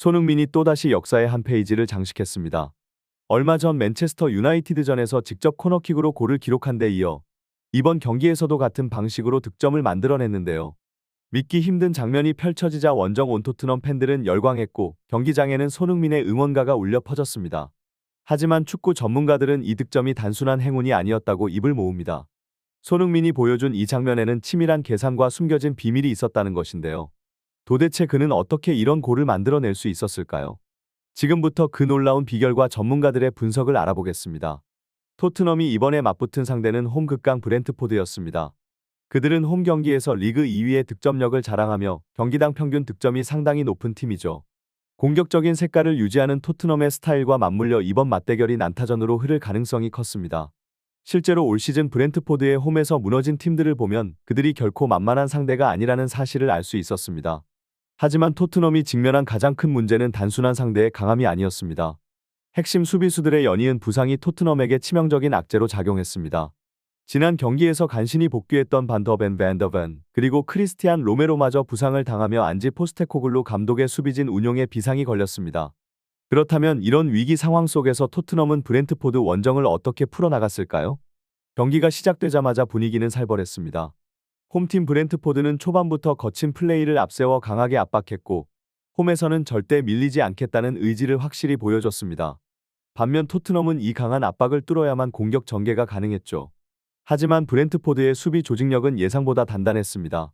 손흥민이 또다시 역사의 한 페이지를 장식했습니다. 얼마 전 맨체스터 유나이티드전에서 직접 코너킥으로 골을 기록한 데 이어 이번 경기에서도 같은 방식으로 득점을 만들어냈는데요. 믿기 힘든 장면이 펼쳐지자 원정 온 토트넘 팬들은 열광했고 경기장에는 손흥민의 응원가가 울려 퍼졌습니다. 하지만 축구 전문가들은 이 득점이 단순한 행운이 아니었다고 입을 모읍니다. 손흥민이 보여준 이 장면에는 치밀한 계산과 숨겨진 비밀이 있었다는 것인데요. 도대체 그는 어떻게 이런 골을 만들어낼 수 있었을까요? 지금부터 그 놀라운 비결과 전문가들의 분석을 알아보겠습니다. 토트넘이 이번에 맞붙은 상대는 홈 극강 브렌트포드였습니다. 그들은 홈 경기에서 리그 2위의 득점력을 자랑하며 경기당 평균 득점이 상당히 높은 팀이죠. 공격적인 색깔을 유지하는 토트넘의 스타일과 맞물려 이번 맞대결이 난타전으로 흐를 가능성이 컸습니다. 실제로 올 시즌 브렌트포드의 홈에서 무너진 팀들을 보면 그들이 결코 만만한 상대가 아니라는 사실을 알 수 있었습니다. 하지만 토트넘이 직면한 가장 큰 문제는 단순한 상대의 강함이 아니었습니다. 핵심 수비수들의 연이은 부상이 토트넘에게 치명적인 악재로 작용했습니다. 지난 경기에서 간신히 복귀했던 반더벤 밴더벤 그리고 크리스티안 로메로마저 부상을 당하며 안지 포스테코글루 감독의 수비진 운용에 비상이 걸렸습니다. 그렇다면 이런 위기 상황 속에서 토트넘은 브렌트포드 원정을 어떻게 풀어나갔을까요? 경기가 시작되자마자 분위기는 살벌했습니다. 홈팀 브렌트포드는 초반부터 거친 플레이를 앞세워 강하게 압박했고 홈에서는 절대 밀리지 않겠다는 의지를 확실히 보여줬습니다. 반면 토트넘은 이 강한 압박을 뚫어야만 공격 전개가 가능했죠. 하지만 브렌트포드의 수비 조직력은 예상보다 단단했습니다.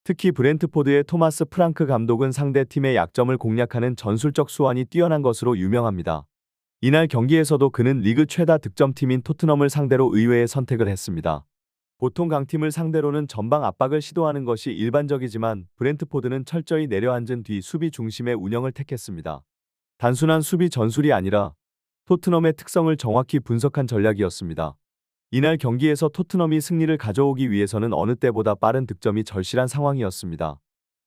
특히 브렌트포드의 토마스 프랑크 감독은 상대 팀의 약점을 공략하는 전술적 수완이 뛰어난 것으로 유명합니다. 이날 경기에서도 그는 리그 최다 득점팀인 토트넘을 상대로 의외의 선택을 했습니다. 보통 강팀을 상대로는 전방 압박을 시도하는 것이 일반적이지만 브렌트포드는 철저히 내려앉은 뒤 수비 중심의 운영을 택했습니다. 단순한 수비 전술이 아니라 토트넘의 특성을 정확히 분석한 전략이었습니다. 이날 경기에서 토트넘이 승리를 가져오기 위해서는 어느 때보다 빠른 득점이 절실한 상황이었습니다.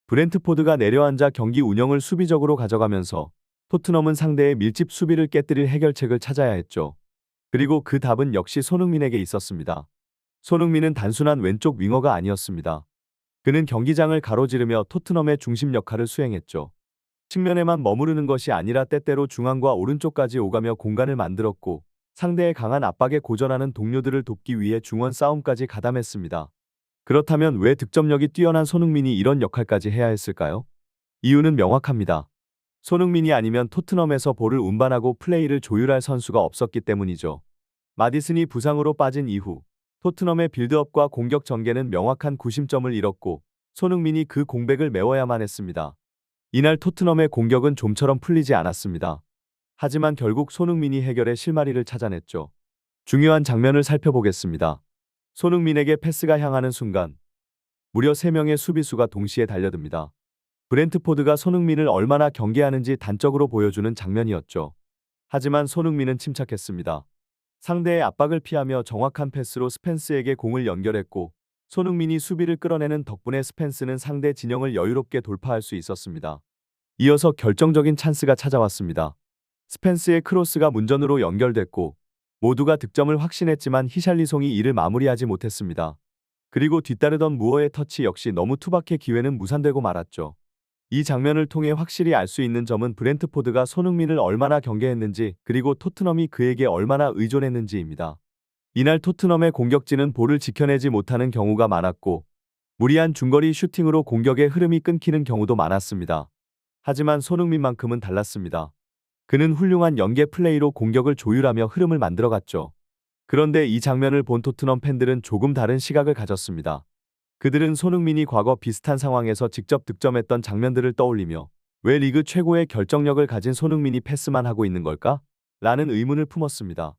브렌트포드가 내려앉아 경기 운영을 수비적으로 가져가면서 토트넘은 상대의 밀집 수비를 깨뜨릴 해결책을 찾아야 했죠. 그리고 그 답은 역시 손흥민에게 있었습니다. 손흥민은 단순한 왼쪽 윙어가 아니었습니다. 그는 경기장을 가로지르며 토트넘의 중심 역할을 수행했죠. 측면에만 머무르는 것이 아니라 때때로 중앙과 오른쪽까지 오가며 공간을 만들었고 상대의 강한 압박에 고전하는 동료들을 돕기 위해 중원 싸움까지 가담했습니다. 그렇다면 왜 득점력이 뛰어난 손흥민이 이런 역할까지 해야 했을까요? 이유는 명확합니다. 손흥민이 아니면 토트넘에서 볼을 운반하고 플레이를 조율할 선수가 없었기 때문이죠. 마디슨이 부상으로 빠진 이후 토트넘의 빌드업과 공격 전개는 명확한 구심점을 잃었고 손흥민이 그 공백을 메워야만 했습니다. 이날 토트넘의 공격은 좀처럼 풀리지 않았습니다. 하지만 결국 손흥민이 해결의 실마리를 찾아냈죠. 중요한 장면을 살펴보겠습니다. 손흥민에게 패스가 향하는 순간 무려 3명의 수비수가 동시에 달려듭니다. 브렌트포드가 손흥민을 얼마나 경계하는지 단적으로 보여주는 장면이었죠. 하지만 손흥민은 침착했습니다. 상대의 압박을 피하며 정확한 패스로 스펜스에게 공을 연결했고 손흥민이 수비를 끌어내는 덕분에 스펜스는 상대 진영을 여유롭게 돌파할 수 있었습니다. 이어서 결정적인 찬스가 찾아왔습니다. 스펜스의 크로스가 문전으로 연결됐고 모두가 득점을 확신했지만 히샬리송이 이를 마무리하지 못했습니다. 그리고 뒤따르던 무어의 터치 역시 너무 투박해 기회는 무산되고 말았죠. 이 장면을 통해 확실히 알 수 있는 점은 브렌트포드가 손흥민을 얼마나 경계했는지 그리고 토트넘이 그에게 얼마나 의존했는지입니다. 이날 토트넘의 공격진은 볼을 지켜내지 못하는 경우가 많았고 무리한 중거리 슈팅으로 공격의 흐름이 끊기는 경우도 많았습니다. 하지만 손흥민만큼은 달랐습니다. 그는 훌륭한 연계 플레이로 공격을 조율하며 흐름을 만들어갔죠. 그런데 이 장면을 본 토트넘 팬들은 조금 다른 시각을 가졌습니다. 그들은 손흥민이 과거 비슷한 상황에서 직접 득점했던 장면들을 떠올리며 왜 리그 최고의 결정력을 가진 손흥민이 패스만 하고 있는 걸까? 라는 의문을 품었습니다.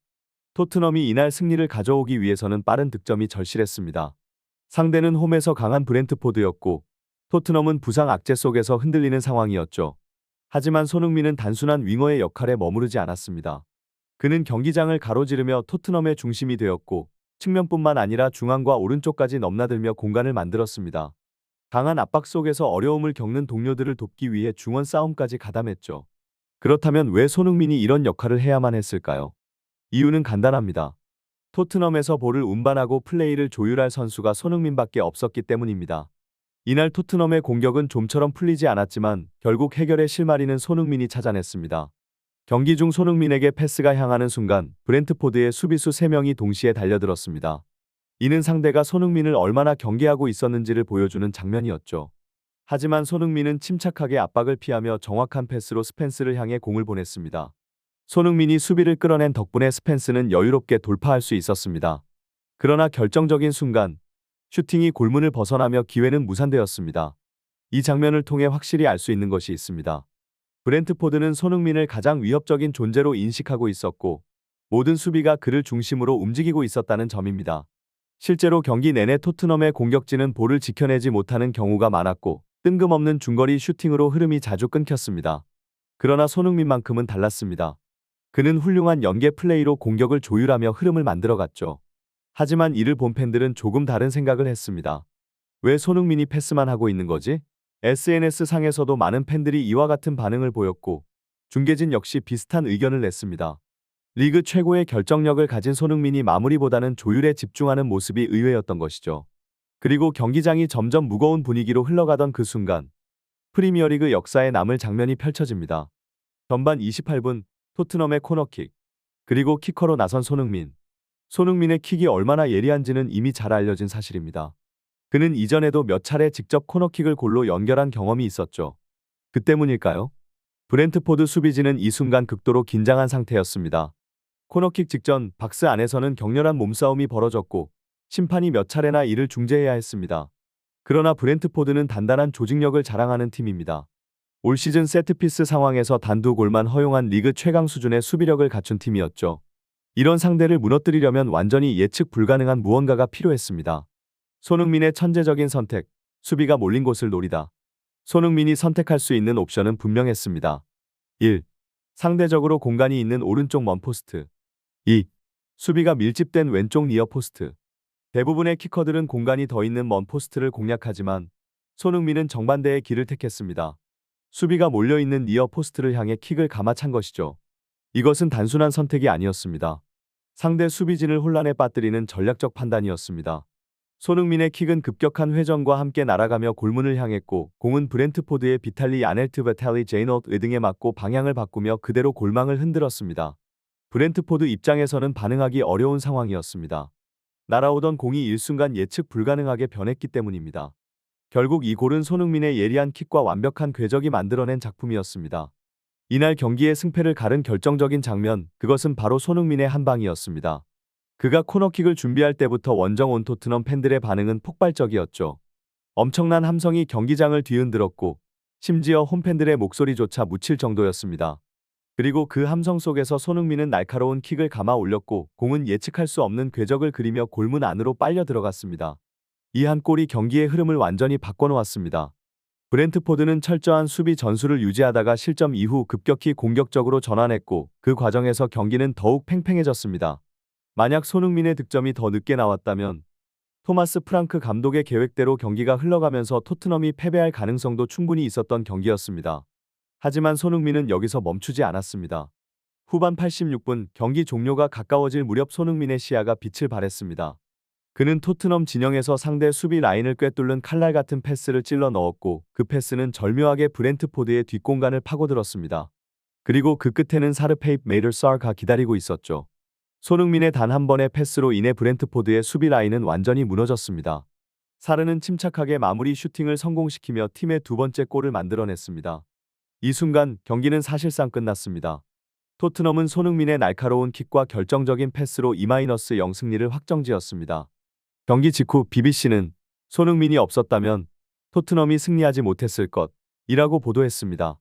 토트넘이 이날 승리를 가져오기 위해서는 빠른 득점이 절실했습니다. 상대는 홈에서 강한 브렌트포드였고 토트넘은 부상 악재 속에서 흔들리는 상황이었죠. 하지만 손흥민은 단순한 윙어의 역할에 머무르지 않았습니다. 그는 경기장을 가로지르며 토트넘의 중심이 되었고 측면뿐만 아니라 중앙과 오른쪽까지 넘나들며 공간을 만들었습니다. 강한 압박 속에서 어려움을 겪는 동료들을 돕기 위해 중원 싸움까지 가담했죠. 그렇다면 왜 손흥민이 이런 역할을 해야만 했을까요? 이유는 간단합니다. 토트넘에서 볼을 운반하고 플레이를 조율할 선수가 손흥민밖에 없었기 때문입니다. 이날 토트넘의 공격은 좀처럼 풀리지 않았지만 결국 해결의 실마리는 손흥민이 찾아냈습니다. 경기 중 손흥민에게 패스가 향하는 순간 브렌트포드의 수비수 3명이 동시에 달려들었습니다. 이는 상대가 손흥민을 얼마나 경계하고 있었는지를 보여주는 장면이었죠. 하지만 손흥민은 침착하게 압박을 피하며 정확한 패스로 스펜스를 향해 공을 보냈습니다. 손흥민이 수비를 끌어낸 덕분에 스펜스는 여유롭게 돌파할 수 있었습니다. 그러나 결정적인 순간 슈팅이 골문을 벗어나며 기회는 무산되었습니다. 이 장면을 통해 확실히 알 수 있는 것이 있습니다. 브렌트포드는 손흥민을 가장 위협적인 존재로 인식하고 있었고 모든 수비가 그를 중심으로 움직이고 있었다는 점입니다. 실제로 경기 내내 토트넘의 공격진은 볼을 지켜내지 못하는 경우가 많았고 뜬금없는 중거리 슈팅으로 흐름이 자주 끊겼습니다. 그러나 손흥민만큼은 달랐습니다. 그는 훌륭한 연계 플레이로 공격을 조율하며 흐름을 만들어갔죠. 하지만 이를 본 팬들은 조금 다른 생각을 했습니다. 왜 손흥민이 패스만 하고 있는 거지? SNS상에서도 많은 팬들이 이와 같은 반응을 보였고 중계진 역시 비슷한 의견을 냈습니다. 리그 최고의 결정력을 가진 손흥민이 마무리보다는 조율에 집중하는 모습이 의외였던 것이죠. 그리고 경기장이 점점 무거운 분위기로 흘러가던 그 순간 프리미어리그 역사에 남을 장면이 펼쳐집니다. 전반 28분 토트넘의 코너킥 그리고 키커로 나선 손흥민. 손흥민의 킥이 얼마나 예리한지는 이미 잘 알려진 사실입니다. 그는 이전에도 몇 차례 직접 코너킥을 골로 연결한 경험이 있었죠. 그 때문일까요? 브렌트포드 수비진은 이 순간 극도로 긴장한 상태였습니다. 코너킥 직전 박스 안에서는 격렬한 몸싸움이 벌어졌고 심판이 몇 차례나 이를 중재해야 했습니다. 그러나 브렌트포드는 단단한 조직력을 자랑하는 팀입니다. 올 시즌 세트피스 상황에서 단두 골만 허용한 리그 최강 수준의 수비력을 갖춘 팀이었죠. 이런 상대를 무너뜨리려면 완전히 예측 불가능한 무언가가 필요했습니다. 손흥민의 천재적인 선택, 수비가 몰린 곳을 노리다. 손흥민이 선택할 수 있는 옵션은 분명했습니다. 1. 상대적으로 공간이 있는 오른쪽 먼 포스트. 2. 수비가 밀집된 왼쪽 니어 포스트. 대부분의 키커들은 공간이 더 있는 먼 포스트를 공략하지만 손흥민은 정반대의 길을 택했습니다. 수비가 몰려있는 니어 포스트를 향해 킥을 감아찬 것이죠. 이것은 단순한 선택이 아니었습니다. 상대 수비진을 혼란에 빠뜨리는 전략적 판단이었습니다. 손흥민의 킥은 급격한 회전과 함께 날아가며 골문을 향했고 공은 브렌트포드의 비탈리 아넬트 베탈리 제이노트 등에 맞고 방향을 바꾸며 그대로 골망을 흔들었습니다. 브렌트포드 입장에서는 반응하기 어려운 상황이었습니다. 날아오던 공이 일순간 예측 불가능하게 변했기 때문입니다. 결국 이 골은 손흥민의 예리한 킥과 완벽한 궤적이 만들어낸 작품이었습니다. 이날 경기의 승패를 가른 결정적인 장면, 그것은 바로 손흥민의 한 방이었습니다. 그가 코너킥을 준비할 때부터 원정 온 토트넘 팬들의 반응은 폭발적이었죠. 엄청난 함성이 경기장을 뒤흔들었고 심지어 홈팬들의 목소리조차 묻힐 정도였습니다. 그리고 그 함성 속에서 손흥민은 날카로운 킥을 감아 올렸고 공은 예측할 수 없는 궤적을 그리며 골문 안으로 빨려 들어갔습니다. 이 한 골이 경기의 흐름을 완전히 바꿔놓았습니다. 브렌트포드는 철저한 수비 전술을 유지하다가 실점 이후 급격히 공격적으로 전환했고 그 과정에서 경기는 더욱 팽팽해졌습니다. 만약 손흥민의 득점이 더 늦게 나왔다면 토마스 프랑크 감독의 계획대로 경기가 흘러가면서 토트넘이 패배할 가능성도 충분히 있었던 경기였습니다. 하지만 손흥민은 여기서 멈추지 않았습니다. 후반 86분 경기 종료가 가까워질 무렵 손흥민의 시야가 빛을 발했습니다. 그는 토트넘 진영에서 상대 수비 라인을 꿰뚫는 칼날 같은 패스를 찔러 넣었고 그 패스는 절묘하게 브렌트포드의 뒷공간을 파고들었습니다. 그리고 그 끝에는 사르페입 메이더사가 기다리고 있었죠. 손흥민의 단 한 번의 패스로 인해 브렌트포드의 수비 라인은 완전히 무너졌습니다. 사르는 침착하게 마무리 슈팅을 성공시키며 팀의 두 번째 골을 만들어냈습니다. 이 순간 경기는 사실상 끝났습니다. 토트넘은 손흥민의 날카로운 킥과 결정적인 패스로 2-0 승리를 확정지었습니다. 경기 직후 BBC는 손흥민이 없었다면 토트넘이 승리하지 못했을 것이라고 보도했습니다.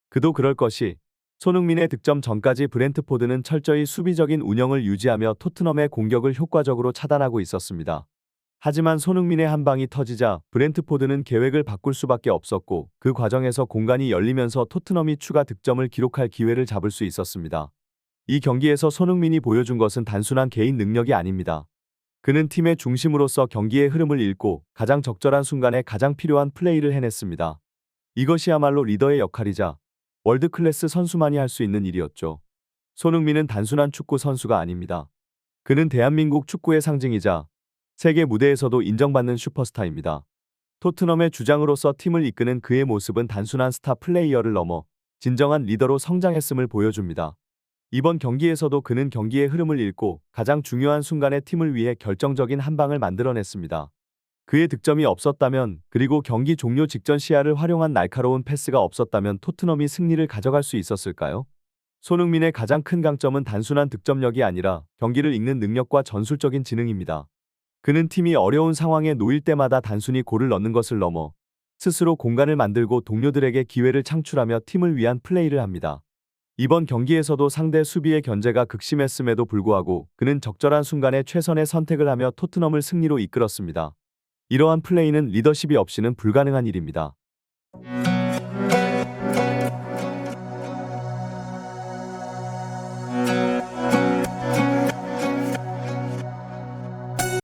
그도 그럴 것이 손흥민의 득점 전까지 브렌트포드는 철저히 수비적인 운영을 유지하며 토트넘의 공격을 효과적으로 차단하고 있었습니다. 하지만 손흥민의 한 방이 터지자 브렌트포드는 계획을 바꿀 수밖에 없었고 그 과정에서 공간이 열리면서 토트넘이 추가 득점을 기록할 기회를 잡을 수 있었습니다. 이 경기에서 손흥민이 보여준 것은 단순한 개인 능력이 아닙니다. 그는 팀의 중심으로서 경기의 흐름을 읽고 가장 적절한 순간에 가장 필요한 플레이를 해냈습니다. 이것이야말로 리더의 역할이자 월드클래스 선수만이 할 수 있는 일이었죠. 손흥민은 단순한 축구 선수가 아닙니다. 그는 대한민국 축구의 상징이자 세계 무대에서도 인정받는 슈퍼스타입니다. 토트넘의 주장으로서 팀을 이끄는 그의 모습은 단순한 스타 플레이어를 넘어 진정한 리더로 성장했음을 보여줍니다. 이번 경기에서도 그는 경기의 흐름을 읽고 가장 중요한 순간에 팀을 위해 결정적인 한 방을 만들어냈습니다. 그의 득점이 없었다면, 그리고 경기 종료 직전 시야를 활용한 날카로운 패스가 없었다면 토트넘이 승리를 가져갈 수 있었을까요? 손흥민의 가장 큰 강점은 단순한 득점력이 아니라 경기를 읽는 능력과 전술적인 지능입니다. 그는 팀이 어려운 상황에 놓일 때마다 단순히 골을 넣는 것을 넘어 스스로 공간을 만들고 동료들에게 기회를 창출하며 팀을 위한 플레이를 합니다. 이번 경기에서도 상대 수비의 견제가 극심했음에도 불구하고 그는 적절한 순간에 최선의 선택을 하며 토트넘을 승리로 이끌었습니다. 이러한 플레이는 리더십이 없이는 불가능한 일입니다.